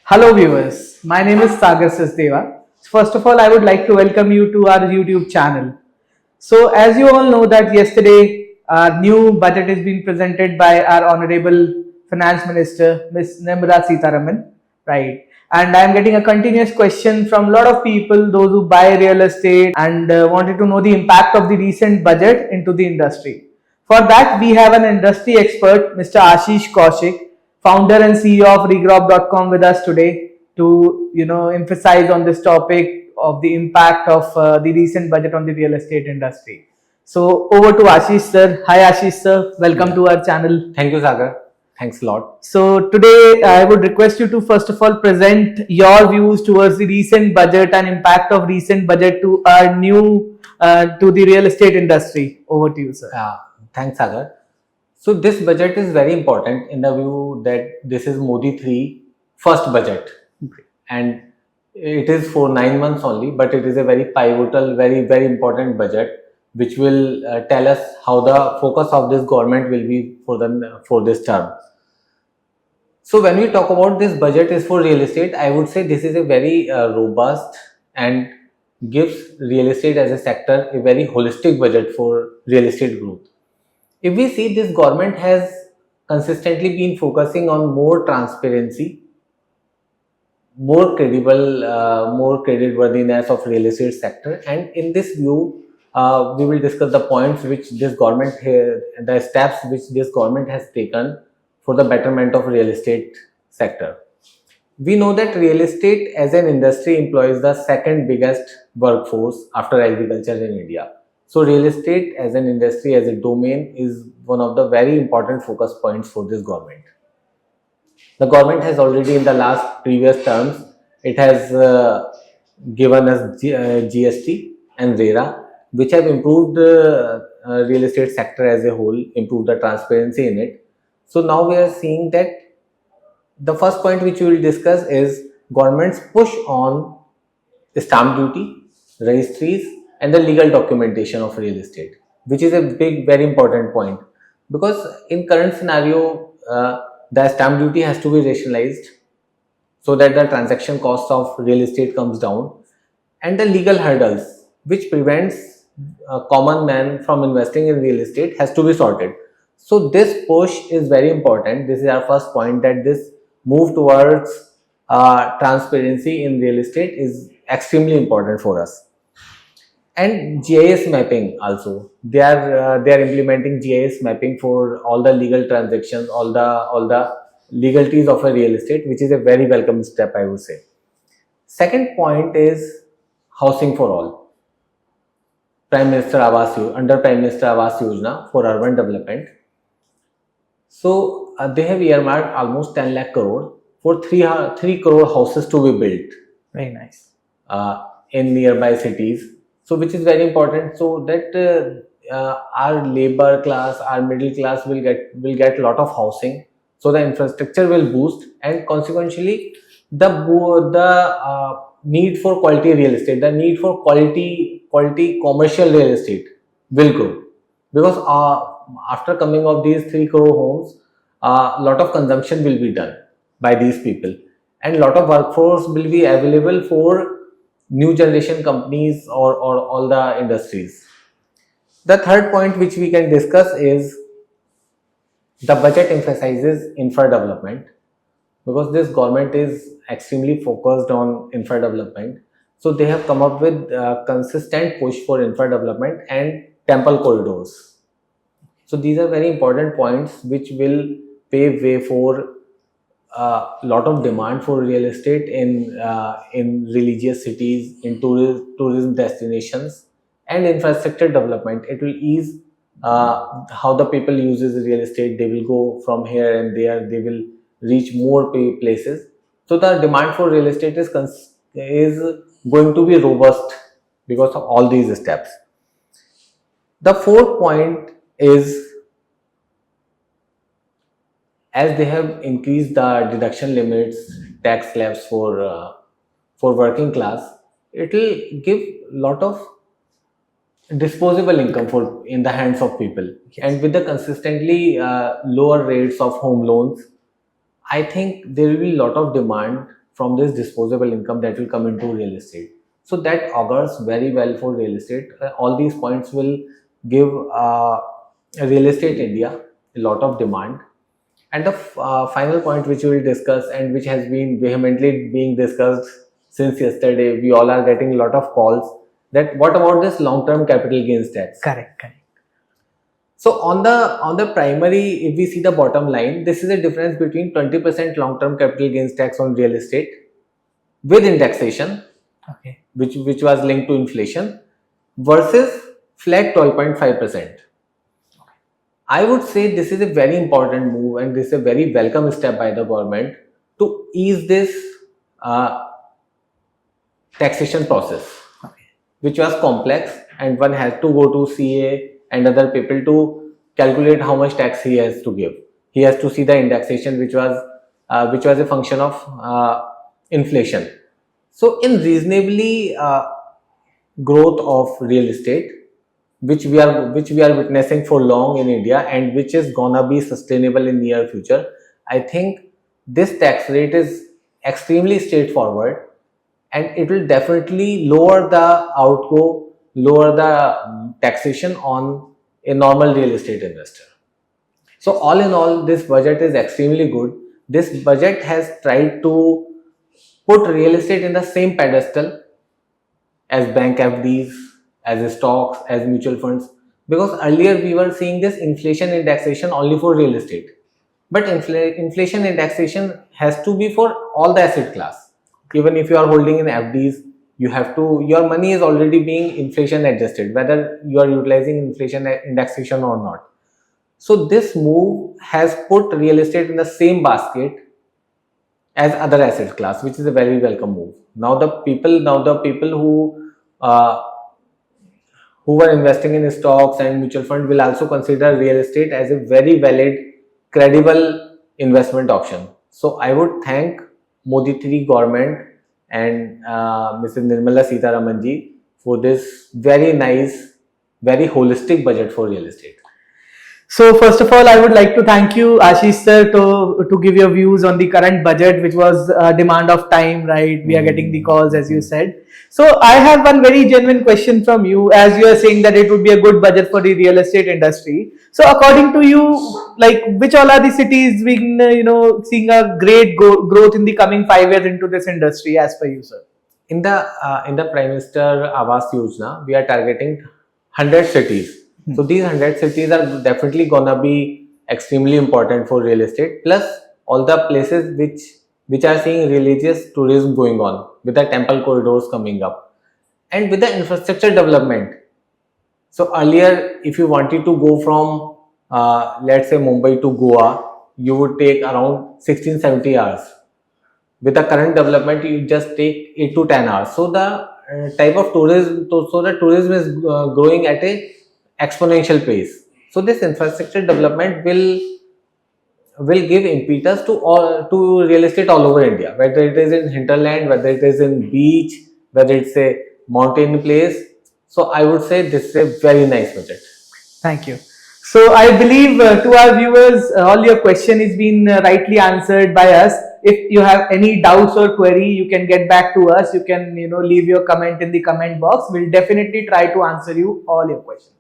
Hello viewers, my name is Sagar Sasdeva. First of all, I would like to welcome you to our YouTube channel. So as you all know that yesterday our new budget is being presented by our Honorable Finance Minister, Ms. Nirmala Sitharaman, right? And I am getting a continuous question from a lot of people, those who buy real estate and wanted to know the impact of the recent budget into the industry. For that, we have an industry expert, Mr. Ashish Kaushik, founder and CEO of Regrob.com with us today to emphasize on this topic of the impact of the recent budget on the real estate industry. So over to Ashish sir. Hi Ashish sir, welcome to our channel. Thank you, Sagar. Thanks a lot. So today I would request you to first of all present your views towards the recent budget and impact of recent budget to our new to the real estate industry. Over to you, sir. Thanks, Sagar. So this budget is very important in the view that this is Modi 3 first budget, and it is for 9 months only, but it is a very pivotal, very important budget which will tell us how the focus of this government will be for this term. So when we talk about this budget is for real estate, I would say this is a very robust and gives real estate as a sector a very holistic budget for real estate growth. If we see, this government has consistently been focusing on more transparency, more credible, more creditworthiness of real estate sector, and in this view, we will discuss the points which this government, the steps which this government has taken for the betterment of real estate sector. We know that real estate as an industry employs the second biggest workforce after agriculture in India. So real estate as an industry, as a domain, is one of the very important focus points for this government. The government has already in the last previous terms, it has given us GST and RERA, which have improved the real estate sector as a whole, improved the transparency in it. So now we are seeing that the first point which we will discuss is government's push on stamp duty, registries, and the legal documentation of real estate, which is a very important point, because in current scenario the stamp duty has to be rationalized so that the transaction cost of real estate comes down, and the legal hurdles which prevents a common man from investing in real estate has to be sorted. So this push is very important. This is our first point, that this move towards transparency in real estate is extremely important for us. And GIS mapping also, they are implementing GIS mapping for all the legal transactions, all the legalities of a real estate, which is a very welcome step, I would say. Second point is housing for all. Under Prime Minister Awas Yojana for urban development. So they have earmarked almost 10 lakh crore for 3 crore houses to be built. Very nice. In nearby cities. So which is very important, so that our labor class, our middle class will get a lot of housing. So the infrastructure will boost, and consequently the need for quality real estate, the need for quality commercial real estate will grow, because after coming of these 3 crore homes, a lot of consumption will be done by these people, and a lot of workforce will be available for new generation companies or all the industries. The third point which we can discuss is the budget emphasizes infra development, because this government is extremely focused on infra development. So they have come up with a consistent push for infra development and temple corridors. So these are very important points which will pave way for a lot of demand for real estate in religious cities, in tourism destinations, and infrastructure development. It will ease how the people uses real estate. They will go from here and there. They will reach more places. So the demand for real estate is going to be robust because of all these steps. The fourth point is, as they have increased the deduction limits, tax slabs for working class, it will give lot of disposable income in the hands of people. Yes. And with the consistently lower rates of home loans, I think there will be a lot of demand from this disposable income that will come into real estate. So that augurs very well for real estate. All these points will give real estate India a lot of demand. And the final point which we will discuss, and which has been vehemently being discussed since yesterday, we all are getting a lot of calls, that what about this long-term capital gains tax? Correct, correct. So on the primary, if we see the bottom line, this is a difference between 20% long-term capital gains tax on real estate with indexation, Okay. which was linked to inflation, versus flat 12.5%. I would say this is a very important move, and this is a very welcome step by the government to ease this taxation process, which was complex, and one has to go to CA and other people to calculate how much tax he has to give. He has to see the indexation, which was a function of inflation. So in reasonably growth of real estate, which we are witnessing for long in India, and which is gonna be sustainable in near future, I think this tax rate is extremely straightforward, and it will definitely lower the lower the taxation on a normal real estate investor. So all in all, this budget is extremely good. This budget has tried to put real estate in the same pedestal as bank FDs, as stocks, as mutual funds, because earlier we were seeing this inflation indexation only for real estate, but inflation indexation has to be for all the asset class. Even if you are holding in FDs, your money is already being inflation adjusted, whether you are utilizing inflation indexation or not. So this move has put real estate in the same basket as other asset class, which is a very welcome move. Now the people who were investing in stocks and mutual fund will also consider real estate as a very valid, credible investment option. So I would thank Modi 3 government and Mrs. Nirmala Sitharaman ji for this very nice, very holistic budget for real estate. So first of all, I would like to thank you, Ashish sir, to give your views on the current budget, which was a demand of time, right? We are getting the calls, as you said. So I have one very genuine question from you, as you are saying that it would be a good budget for the real estate industry. So according to you, like which all are the cities being, seeing a great growth in the coming 5 years into this industry, as per you, sir? In the Prime Minister Awas Yojana, we are targeting 100 cities. So these 100 cities are definitely gonna be extremely important for real estate. Plus all the places which are seeing religious tourism going on, with the temple corridors coming up, and with the infrastructure development. So earlier, if you wanted to go from let's say Mumbai to Goa, you would take around 16-17 hours. With the current development, you just take 8 to 10 hours. So the type of tourism, the tourism is growing at a exponential pace. So this infrastructure development will give impetus to real estate all over India, whether it is in hinterland, whether it is in beach, whether it's a mountain place. So I would say this is a very nice budget. Thank you. So I believe to our viewers, all your question is been rightly answered by us. If you have any doubts or query, you can get back to us. You can leave your comment in the comment box. We'll definitely try to answer you all your questions.